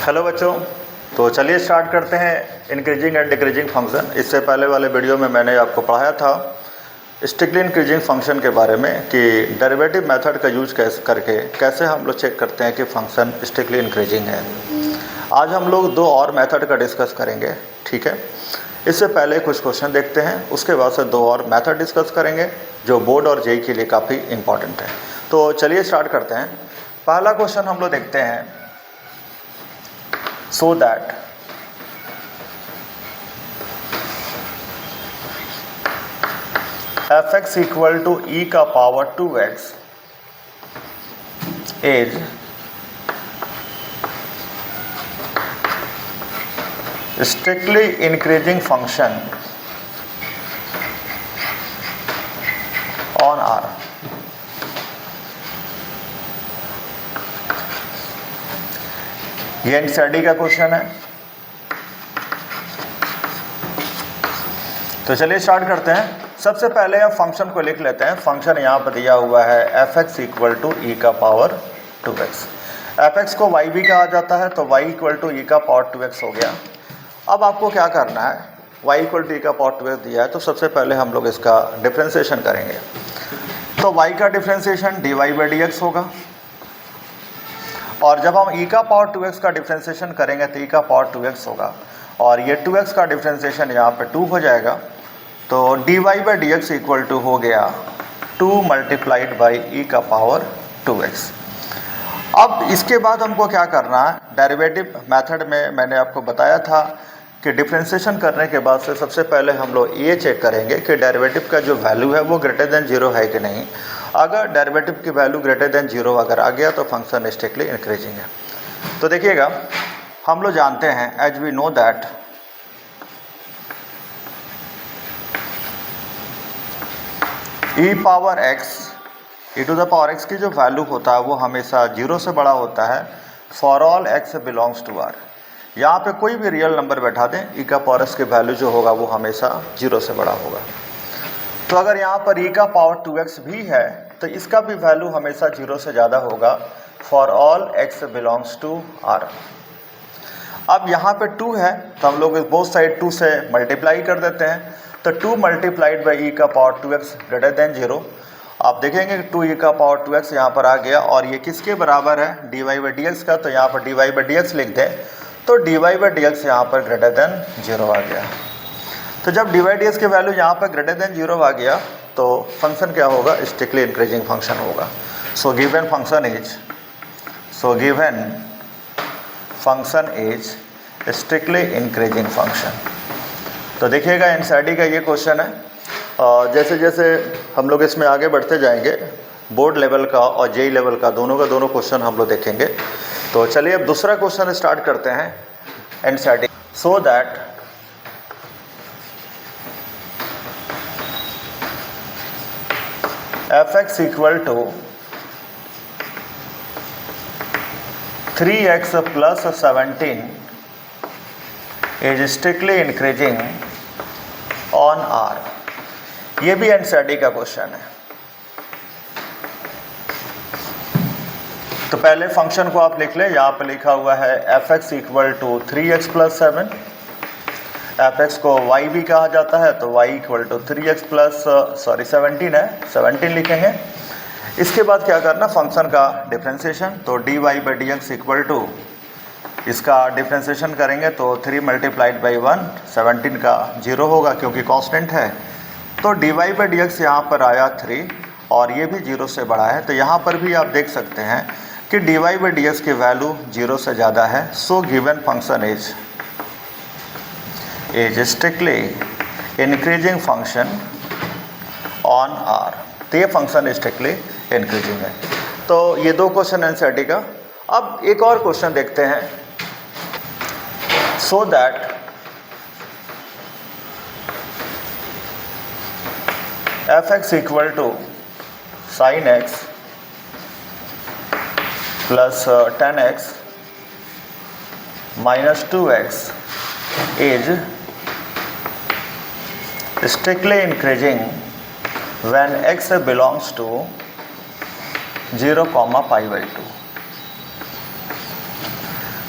Hello बच्चों, तो चलिए स्टार्ट करते हैं इंक्रीजिंग एंड डिक्रीजिंग फंक्शन। इससे पहले वाले वीडियो में मैंने आपको पढ़ाया था स्ट्रिक्टली इंक्रीजिंग फंक्शन के बारे में कि डेरिवेटिव मेथड का यूज करके कैसे हम लोग चेक करते हैं कि फंक्शन स्ट्रिक्टली इंक्रीजिंग है। आज हम लोग दो और मेथड का डिस्कस करेंगे, ठीक है। इससे पहले कुछ क्वेश्चन देखते हैं, उसके बाद से दो और मेथड डिस्कस करेंगे जो बोर्ड और जेईई के लिए काफ़ी इंपॉर्टेंट है। तो चलिए स्टार्ट करते हैं। पहला क्वेश्चन हम लोग देखते हैं, so that fx equal to e का power 2x is strictly increasing function on R। ये एनसीईआरटी का क्वेश्चन है। तो चलिए स्टार्ट करते हैं। सबसे पहले हम फंक्शन को लिख लेते हैं। फंक्शन यहाँ पर दिया हुआ है fx इक्वल टू ई का पावर 2x। fx को y भी कहा जाता है, तो y इक्वल टू ई का पावर 2x हो गया। अब आपको क्या करना है, y इक्वल टू ई का पावर 2x दिया है, तो सबसे पहले हम लोग इसका डिफ्रेंसिएशन करेंगे। तो y का डिफ्रेंसिएशन dy बाई dx होगा, और जब हम e का पावर 2x का डिफ्रेंसिएशन करेंगे तो e का पावर 2x होगा, और ये 2x का डिफ्रेंसिएशन यहाँ पे 2 हो जाएगा। तो dy by dx equal to हो गया 2 मल्टीप्लाइड बाई e का पावर 2x। अब इसके बाद हमको क्या करना है, डेरिवेटिव मेथड में मैंने आपको बताया था कि डिफ्रेंसिएशन करने के बाद से सबसे पहले हम लोग ये चेक करेंगे कि डेरिवेटिव का जो वैल्यू है वो ग्रेटर देन 0 है कि नहीं। अगर डेरिवेटिव की वैल्यू ग्रेटर देन 0 अगर आ गया तो फंक्शन स्ट्रिक्टली इंक्रीजिंग है। तो देखिएगा, हम लोग जानते हैं as we know that e power x, e to the power x की जो वैल्यू होता है वो हमेशा 0 से बड़ा होता है for all x belongs to r। यहाँ पे कोई भी रियल नंबर बैठा दें, e का पावर x की वैल्यू जो होगा वो हमेशा 0 से बड़ा होगा। तो अगर यहाँ पर e का पावर 2x भी है तो इसका भी वैल्यू हमेशा 0 से ज़्यादा होगा for all x belongs to r। अब यहाँ पे 2 है तो हम लोग बोथ साइड 2 से मल्टीप्लाई कर देते हैं। तो 2 मल्टीप्लाइड बाई e का पावर 2x ग्रेटर देन 0। आप देखेंगे 2e का पावर 2x यहाँ पर आ गया, और ये किसके बराबर है, dy बाई dx का। तो यहाँ पर dy बाई dx लिख दें, तो dy बाई dx यहाँ पर ग्रेटर देन 0 आ गया। तो जब dy बाई dx की वैल्यू यहाँ पर ग्रेटर देन 0 आ गया तो फंक्शन क्या होगा, स्ट्रिक्टली इंक्रीजिंग फंक्शन होगा। So given function is strictly increasing function. तो देखिएगा एनसीईआरटी का ये क्वेश्चन है, और जैसे जैसे हम लोग इसमें आगे बढ़ते जाएंगे बोर्ड लेवल का और जेईई लेवल का दोनों क्वेश्चन हम लोग देखेंगे। तो चलिए अब दूसरा क्वेश्चन स्टार्ट करते हैं NCERT. So that fx equal to 3x plus 17 is strictly increasing on R। ये भी एनसीईआरटी का क्वेश्चन है। तो पहले फंक्शन को आप लिख लें। यहाँ पे लिखा हुआ है fx equal to 3x plus 7। fx को y भी कहा जाता है, तो y equal to 3x plus 17 है, 17 लिखेंगे। इसके बाद क्या करना, फंक्शन का डिफ्रेंसिएशन। तो dy by dx equal to, इसका डिफ्रेंसिएशन करेंगे तो 3 मल्टीप्लाइड बाई 1, 17 का 0 होगा क्योंकि कांस्टेंट है। तो dy बाई dx यहाँ पर आया 3, और ये भी 0 से बड़ा है। तो यहाँ पर भी आप देख सकते हैं कि dy बाई dx की वैल्यू 0 से ज़्यादा है। So given function is strictly increasing function on R। तो ये फंक्शन स्ट्रिक्टली इंक्रीजिंग है। तो ये दो क्वेश्चन एनसीईआरटी का। अब एक और क्वेश्चन देखते हैं। So that fx equal to sin x plus 10x minus 2x is strictly increasing when x belongs to 0, pi by 2।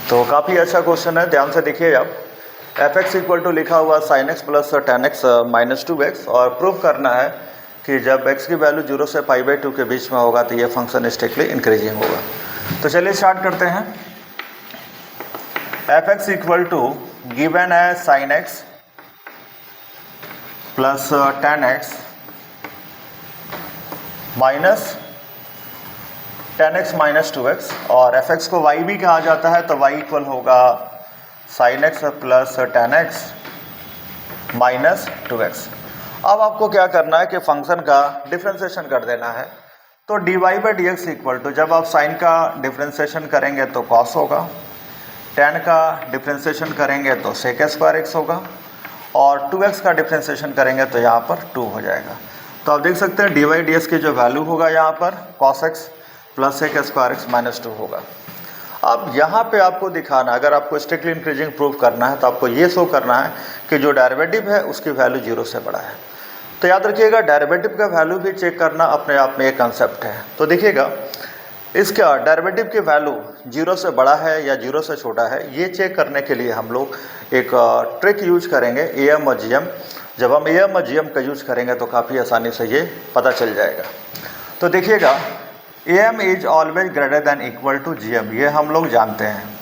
तो काफ़ी अच्छा क्वेश्चन है, ध्यान से देखिए आप। एफ एक्स इक्वल टू लिखा हुआ sign X plus ten X minus 2x और प्रूव करना है कि जब x की वैल्यू 0 से π/2 के बीच में होगा तो ये फंक्शन स्ट्रिक्टली इंक्रीजिंग होगा। तो चलिए स्टार्ट करते हैं। F X equal to given है sine X plus ten X minus ten X minus 2x और एफ एक्स को y भी कहा जाता है, तो y इक्वल होगा sign X plus ten X minus 2x। अब आपको क्या करना है कि फंक्शन का डिफ्रेंसिएशन कर देना है। तो dy by D X equal to, जब आप साइन का डिफ्रेंसिएशन करेंगे तो cos होगा, टेन का डिफ्रेंसिएशन करेंगे तो sec स्क्वायर x होगा और 2x का डिफ्रेंसिएशन करेंगे तो यहाँ पर 2 हो जाएगा। तो आप देख सकते हैं dy बाई डी एक्स की जो वैल्यू होगा यहाँ पर cos x plus sec square x minus 2 होगा। अब यहाँ पे आपको दिखाना, अगर आपको स्ट्रिक्टली इंक्रीजिंग प्रूव करना है तो आपको ये शो करना है कि जो डेरिवेटिव है उसकी वैल्यू 0 से बड़ा है। तो याद रखिएगा डेरिवेटिव का वैल्यू भी चेक करना अपने आप में एक कंसेप्ट है। तो देखिएगा इसका डेरिवेटिव की वैल्यू 0 से बड़ा है या 0 से छोटा है, ये चेक करने के लिए हम लोग एक ट्रिक यूज करेंगे, एम और जीएम। जब हम एम और जीएम का यूज करेंगे तो काफ़ी आसानी से ये पता चल जाएगा। तो देखिएगा M is always greater than equal to GM, ये हम लोग जानते हैं।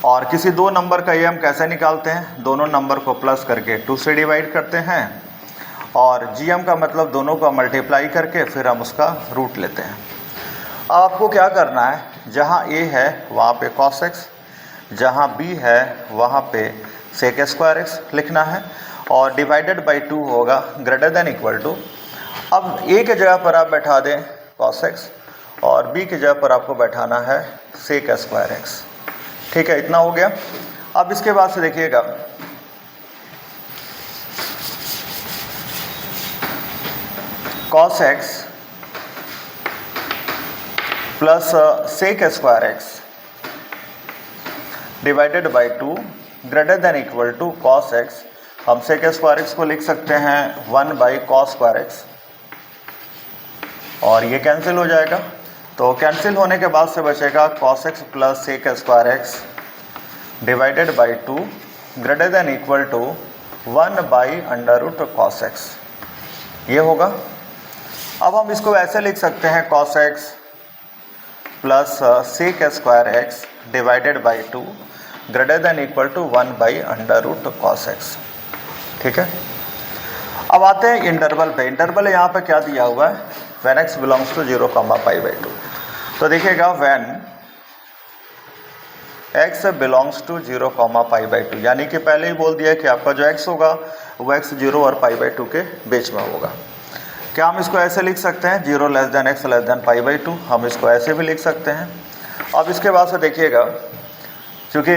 और किसी दो नंबर का एम कैसे निकालते हैं, दोनों नंबर को प्लस करके 2 से डिवाइड करते हैं और जीएम का मतलब दोनों को मल्टीप्लाई करके फिर हम उसका रूट लेते हैं। अब आपको क्या करना है, जहाँ ए है वहाँ पे cos x, जहाँ b है वहाँ पे sec स्क्वायर x लिखना है और डिवाइडेड बाई 2 होगा ग्रेटर देन इक्वल टू। अब a के जगह पर आप बैठा दें cos x और b की जगह पर आपको बैठाना है sec स्क्वायर x। ठीक है, इतना हो गया। अब इसके बाद से देखिएगा cos x plus sec square x divided by 2 greater than equal to cos x। हम sec स्क्वायर x को लिख सकते हैं 1 बाई cos स्क्वायर x और ये कैंसिल हो जाएगा। तो कैंसिल होने के बाद से बचेगा cos x plus sec square x divided by 2 greater than equal to 1 by under root cos x, ये होगा। अब हम इसको ऐसे लिख सकते हैं cos x plus sec square x divided by 2 greater than equal to 1 by under root cos x। ठीक है, अब आते हैं इंटरवल पे। इंटरवल यहाँ पे क्या दिया हुआ है, when x belongs to 0, π/2। तो देखिएगा when x belongs to 0, π/2, यानी कि पहले ही बोल दिया कि आपका जो x होगा वो x 0 और π/2 के बीच में होगा। क्या हम इसको ऐसे लिख सकते हैं 0 less than x less than π/2, हम इसको ऐसे भी लिख सकते हैं। अब इसके बाद से देखिएगा क्योंकि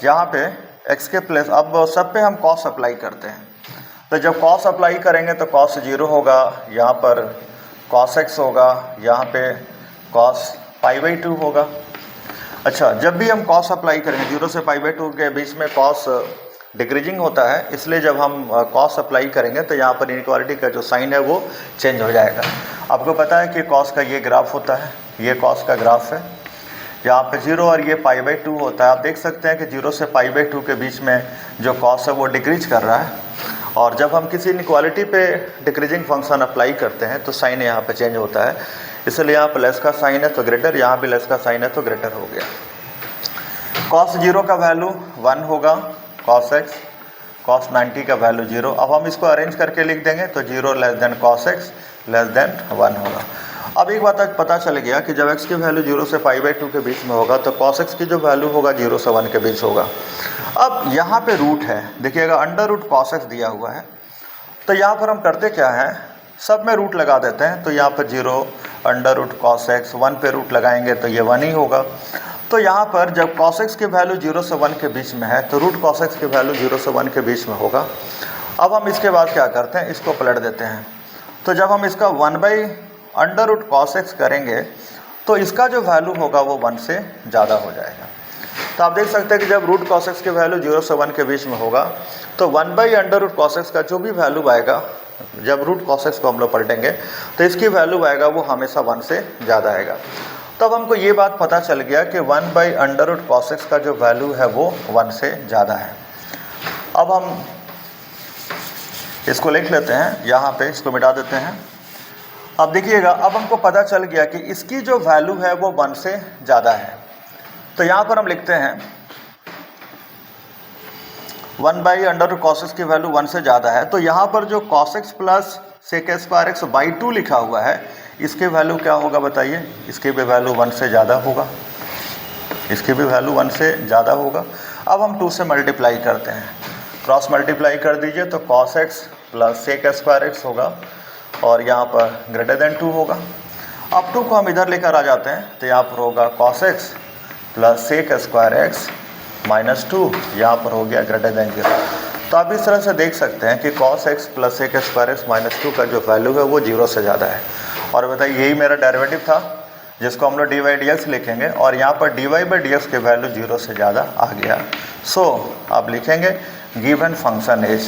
यहाँ पे x के प्लेस, अब सब पे हम cos अप्लाई करते हैं, तो जब cos अप्लाई करेंगे तो cos 0 होगा, यहाँ पर cos x होगा, यहाँ पे cos π/2 होगा। अच्छा, जब भी हम cos अप्लाई करेंगे 0 से π/2 के बीच में cos डिक्रीजिंग होता है, इसलिए जब हम cos अप्लाई करेंगे तो यहाँ पर इनइक्वालिटी का जो साइन है वो चेंज हो जाएगा। आपको पता है कि cos का ये ग्राफ होता है, ये cos का ग्राफ है, यहाँ पे 0 और ये π/2 होता है। आप देख सकते हैं कि 0 से π/2 के बीच में जो cos है वो डिक्रीज कर रहा है और जब हम किसी इनइक्वालिटी पे डिक्रीजिंग फंक्शन अप्लाई करते हैं तो साइन यहाँ पे चेंज होता है। इसलिए यहाँ पे लेस का साइन है तो ग्रेटर, यहाँ भी लेस का साइन है तो ग्रेटर हो गया। cos 0 का वैल्यू 1 होगा, cos x, cos 90 का वैल्यू 0। अब हम इसको अरेंज करके लिख देंगे तो 0 less then cos x less then 1 होगा। अब एक बात पता चल गया कि जब x की वैल्यू 0 से π/2 के बीच में होगा तो cos x की जो वैल्यू होगा 0 से 1 के बीच होगा। अब यहाँ पे रूट है, देखिएगा अंडर रूट cos x दिया हुआ है, तो यहाँ पर हम करते क्या हैं, सब में रूट लगा देते हैं। तो यहाँ पर 0 अंडर रूट cos x, 1 पे रूट लगाएंगे तो ये 1 ही होगा। तो यहाँ पर जब cos x की वैल्यू 0 से 1 के बीच में है तो रूट cos x की वैल्यू 0 से 1 के बीच में होगा। अब हम इसके बाद क्या करते हैं, इसको पलट देते हैं। तो जब हम इसका 1 by under root cos x करेंगे तो इसका जो वैल्यू होगा वो 1 से ज़्यादा हो जाएगा। तो आप देख सकते हैं कि जब रूट cos x की वैल्यू 0 से 1 के बीच में होगा तो 1 by under root cos x का जो भी वैल्यू आएगा, जब रूट cos x को हम लोग पलटेंगे तो इसकी वैल्यू आएगा वो हमेशा 1 से ज़्यादा आएगा। तब हमको ये बात पता चल गया कि 1/√cos x का जो वैल्यू है वो 1 से ज़्यादा है। अब हम इसको लिख लेते हैं, यहाँ पे इसको मिटा देते हैं। अब देखिएगा, अब हमको पता चल गया कि इसकी जो वैल्यू है वो 1 से ज़्यादा है। तो यहाँ पर हम लिखते हैं 1/√cos x की वैल्यू 1 से ज़्यादा है। तो यहाँ पर जो cos x प्लस sec²x/2 लिखा हुआ है, इसके वैल्यू क्या होगा बताइए? इसकी भी वैल्यू 1 से ज़्यादा होगा, इसकी भी वैल्यू 1 से ज़्यादा होगा। अब हम 2 से मल्टीप्लाई करते हैं, क्रॉस मल्टीप्लाई कर दीजिए तो cos x प्लस sec² होगा और यहाँ पर ग्रेटर देन 2 होगा। अब 2 को हम इधर लेकर आ जाते हैं तो यहाँ पर होगा cos x plus sec² minus 2, यहाँ पर हो गया ग्रेटर देन 0। तो आप इस तरह से देख सकते हैं कि cos x plus sec² minus 2 का जो वैल्यू है वो 0 से ज़्यादा है। और बताइए, यही मेरा डेरिवेटिव था जिसको हम लोग dy/dx लिखेंगे और यहाँ पर dy/dx के वैल्यू 0 से ज़्यादा आ गया। सो आप लिखेंगे given function is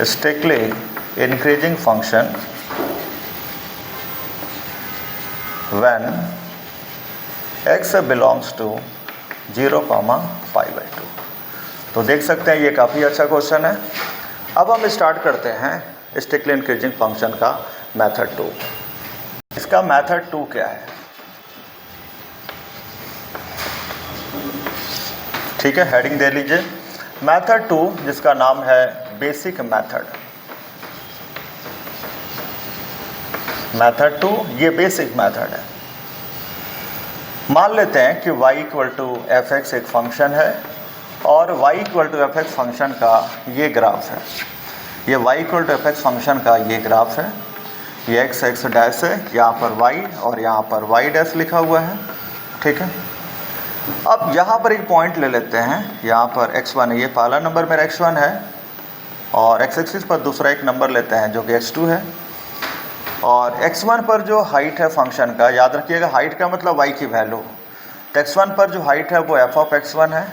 strictly increasing function when x belongs to 0, π/2। तो देख सकते हैं ये काफ़ी अच्छा क्वेश्चन है। अब हम स्टार्ट करते हैं स्ट्रिक्टली इंक्रीजिंग फंक्शन का मेथड 2। इसका मेथड 2 क्या है? ठीक है, हेडिंग दे लीजिए, मेथड 2, जिसका नाम है बेसिक मेथड। मेथड 2 ये बेसिक मेथड है। मान लेते हैं कि y = fx एक फंक्शन है और y = fx फंक्शन का ये ग्राफ है। ये y = fx फंक्शन का ये ग्राफ है। ये x डैश है, यहाँ पर y और यहाँ पर y डैश लिखा हुआ है। ठीक है, अब यहाँ पर एक पॉइंट ले लेते हैं, यहाँ पर x1 है, ये पहला नंबर मेरा x1 है और x एक्सिस पर दूसरा एक नंबर लेते हैं जो कि x2 है। और x1 पर जो हाइट है फंक्शन का, याद रखिएगा हाइट का मतलब y की वैल्यू, तो x1 पर जो हाइट है वो f(x1) है।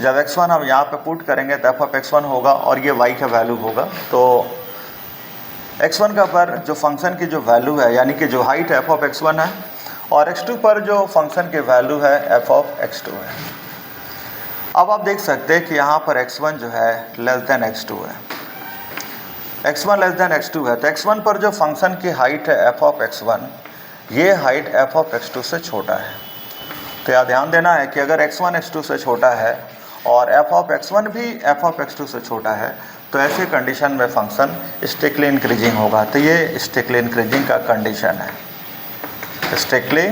जब x1 हम यहाँ पे पुट करेंगे तो f(x1) होगा और ये y का वैल्यू होगा। तो x1 का पर जो फंक्शन की जो वैल्यू है, यानी कि जो हाइट f(x1) है, और x2 पर जो फंक्शन की वैल्यू है f(x2) है। अब आप देख सकते हैं कि यहाँ पर x1 जो है लेस देन x2 है, x1 लेस देन x2 है। तो x1 पर जो फंक्शन की हाइट है f(x1), ये हाइट f(x2) से छोटा है। तो यहाँ ध्यान देना है कि अगर x1 x2 से छोटा है और f(x1) भी f(x2) से छोटा है तो ऐसे कंडीशन में फंक्शन स्ट्रिक्टली इंक्रीजिंग होगा। तो ये स्ट्रिक्टली इंक्रीजिंग का कंडीशन है, स्ट्रिक्टली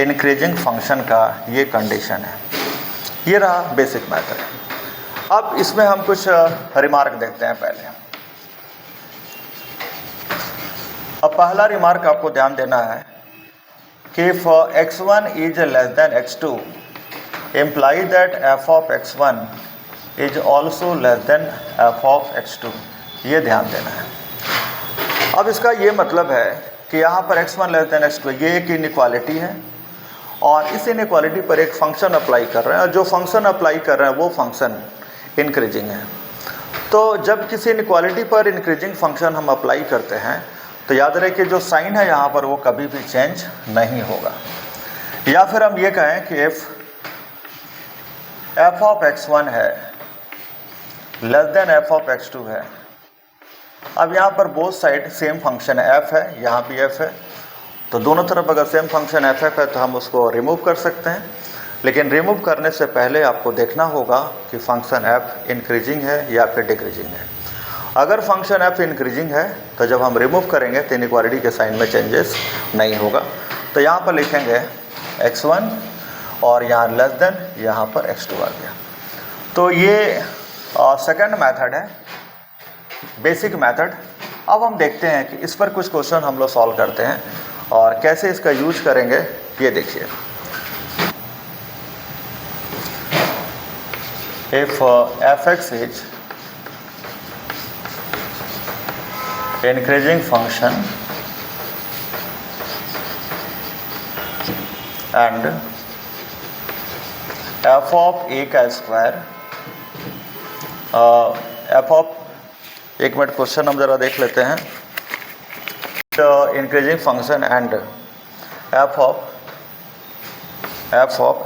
इंक्रीजिंग फंक्शन का ये कंडीशन है। ये रहा बेसिक मेथड। अब इसमें हम कुछ रिमार्क देखते हैं पहले। अब पहला रिमार्क आपको ध्यान देना है कि if x1 is less than x2 imply that f(x1) is also less than f(x2)। ये ध्यान देना है। अब इसका ये मतलब है कि यहाँ पर x1 लेस देन x2 ये एक इनइक्वालिटी है और इस इनइक्वालिटी पर एक फंक्शन अप्लाई कर रहे हैं और जो फंक्शन अप्लाई कर रहे हैं वो फंक्शन इंक्रीजिंग है। तो जब किसी इनइक्वालिटी पर इंक्रीजिंग फंक्शन हम अप्लाई करते हैं तो याद रहे कि जो साइन है यहाँ पर वो कभी भी चेंज नहीं होगा। या फिर हम ये कहें कि f(x1) है लेस देन f(x2) है। अब यहाँ पर बोथ साइड सेम फंक्शन है, f है, यहाँ भी f है, तो दोनों तरफ अगर सेम फंक्शन f है तो हम उसको रिमूव कर सकते हैं। लेकिन रिमूव करने से पहले आपको देखना होगा कि फंक्शन f इंक्रीजिंग है या फिर डिक्रीजिंग है। अगर फंक्शन f इंक्रीजिंग है तो जब हम रिमूव करेंगे तो इनइक्वालिटी के साइन में चेंजेस नहीं होगा। तो यहाँ पर लिखेंगे x1 और यहाँ लेस देन, यहाँ पर x2 आ गया। तो ये सेकंड मेथड है, बेसिक मेथड। अब हम देखते हैं कि इस पर कुछ क्वेश्चन हम लोग सॉल्व करते हैं और कैसे इसका यूज करेंगे ये देखिए। इफ f(x) इज increasing function and f of a का स्क्वायर, f of, एक मिनट क्वेश्चन हम ज़रा देख लेते हैं। Increasing function and F of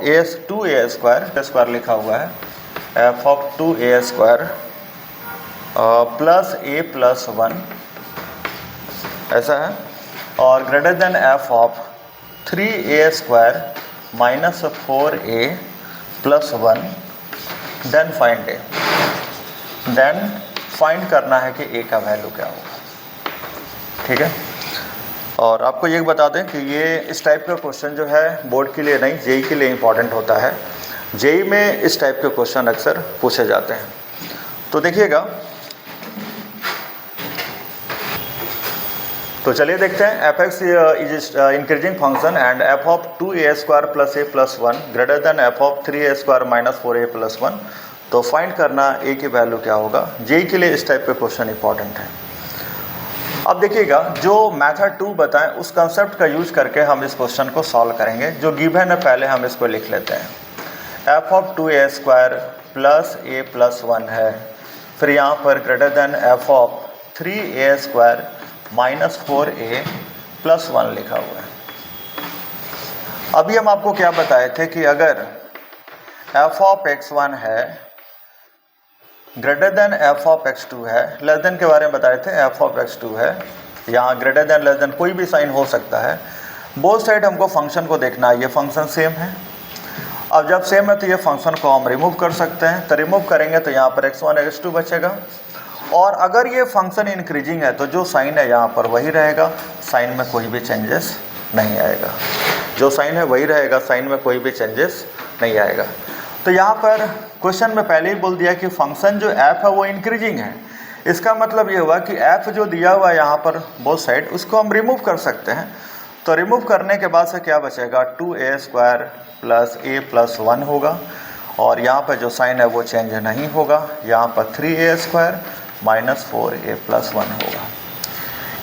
A 2a square लिखा हुआ है, F of 2a square plus a plus 1 ऐसा है, और greater than F of 3a square minus 4a plus 1, then find करना है कि a का वैल्यू क्या होगा। ठीक है, और आपको ये बता दें कि ये इस टाइप का क्वेश्चन जो है बोर्ड के लिए नहीं, जेई के लिए इम्पॉर्टेंट होता है। जेई में इस टाइप के क्वेश्चन अक्सर पूछे जाते हैं। तो देखिएगा, तो चलिए देखते हैं, F x is increasing function and F of 2a square plus a plus 1 greater than F of 3a square minus 4a plus 1। तो फाइंड करना a की वैल्यू क्या होगा। जेई के लिए इस टाइप के क्वेश्चन इंपॉर्टेंट है। अब देखिएगा, जो मेथड 2 बताएं उस कंसेप्ट का यूज करके हम इस क्वेश्चन को सॉल्व करेंगे। जो गिवन है पहले हम इसको लिख लेते हैं। F of 2a square plus a plus 1 है, फिर यहाँ पर greater than F of 3a square minus 4a plus 1 लिखा हुआ है। अभी हम आपको क्या बताए थे कि अगर एफ ऑफ x1 है greater than F of x2 है, लेस देन के बारे में बताए थे, एफ ऑफ x2 है, यहाँ ग्रेटर देन लेस देन कोई भी साइन हो सकता है। बोथ साइड हमको फंक्शन को देखना है, ये फंक्शन सेम है। अब जब सेम है तो ये फंक्शन को हम रिमूव कर सकते हैं। तो रिमूव करेंगे तो यहाँ पर x1 x2 बचेगा, और अगर ये फंक्शन इंक्रीजिंग है तो जो साइन है यहाँ पर वही रहेगा, साइन में कोई भी चेंजेस नहीं आएगा। जो साइन है वही रहेगा, साइन में कोई भी चेंजेस नहीं आएगा। तो यहाँ पर क्वेश्चन में पहले ही बोल दिया कि फंक्शन जो f है वो इंक्रीजिंग है। इसका मतलब ये हुआ कि f जो दिया हुआ है यहाँ पर बोथ साइड, उसको हम रिमूव कर सकते हैं। तो रिमूव करने के बाद से क्या बचेगा, 2a square plus a plus 1 होगा, और यहाँ पर जो साइन है वो चेंज नहीं होगा। यहाँ पर 3a square minus 4a plus 1 होगा।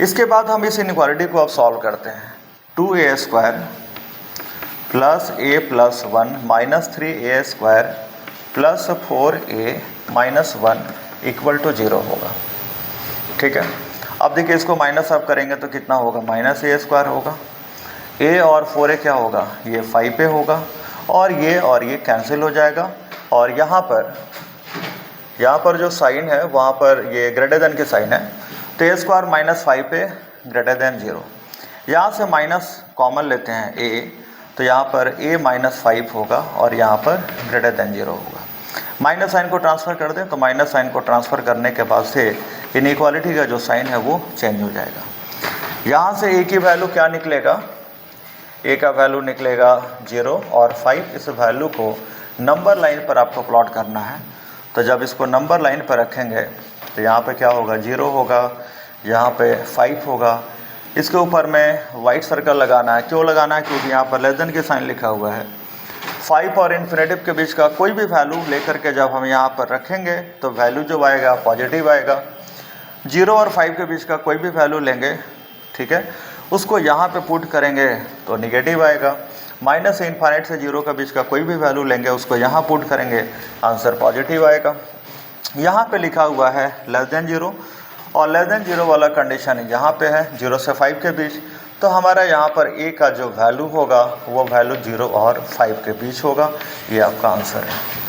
इसके बाद हम इस इनइक्वालिटी को अब सॉल्व करते हैं। 2a square plus a plus 1 minus 3a square plus 4a minus 1 equal to 0 होगा। ठीक है, अब देखिए इसको माइनस अब करेंगे तो कितना होगा, माइनस a स्क्वायर होगा। a और 4a क्या होगा, ये 5a होगा, और ये कैंसिल हो जाएगा। और यहाँ पर जो साइन है वहाँ पर ये ग्रेटर देन के साइन है, तो a square minus 5a greater than 0। यहाँ से माइनस कॉमन लेते हैं a, तो यहाँ पर a माइनस 5 होगा, और यहाँ पर ग्रेटर देन 0 होगा। माइनस साइन को ट्रांसफ़र कर दें, तो माइनस साइन को ट्रांसफ़र करने के बाद से इनइक्वालिटी का जो साइन है वो चेंज हो जाएगा। यहाँ से a की वैल्यू क्या निकलेगा, a का वैल्यू निकलेगा 0 और 5। इस वैल्यू को नंबर लाइन पर आपको प्लॉट करना है। तो जब इसको नंबर लाइन पर रखेंगे तो यहाँ पे क्या होगा, 0 होगा, यहाँ पे 5 होगा। इसके ऊपर में वाइट सर्कल लगाना है। क्यों लगाना है, क्योंकि यहाँ पर लेस देन के साइन लिखा हुआ है। 5 और इन्फिनेटिव के बीच का कोई भी वैल्यू लेकर के जब हम यहाँ पर रखेंगे तो वैल्यू जो आएगा पॉजिटिव आएगा। 0 और 5 के बीच का कोई भी वैल्यू लेंगे, ठीक है, उसको यहाँ पे पुट करेंगे तो निगेटिव आएगा। माइनस से इन्फाइनाइट से 0 के बीच का कोई भी वैल्यू लेंगे, उसको यहाँ पुट करेंगे, आंसर पॉजिटिव आएगा। यहाँ पे लिखा हुआ है लेस देन 0, और लेस देन 0 वाला कंडीशन यहाँ पे है 0 से 5 के बीच। तो हमारा यहाँ पर a का जो वैल्यू होगा वो वैल्यू 0 और 5 के बीच होगा। ये आपका आंसर है।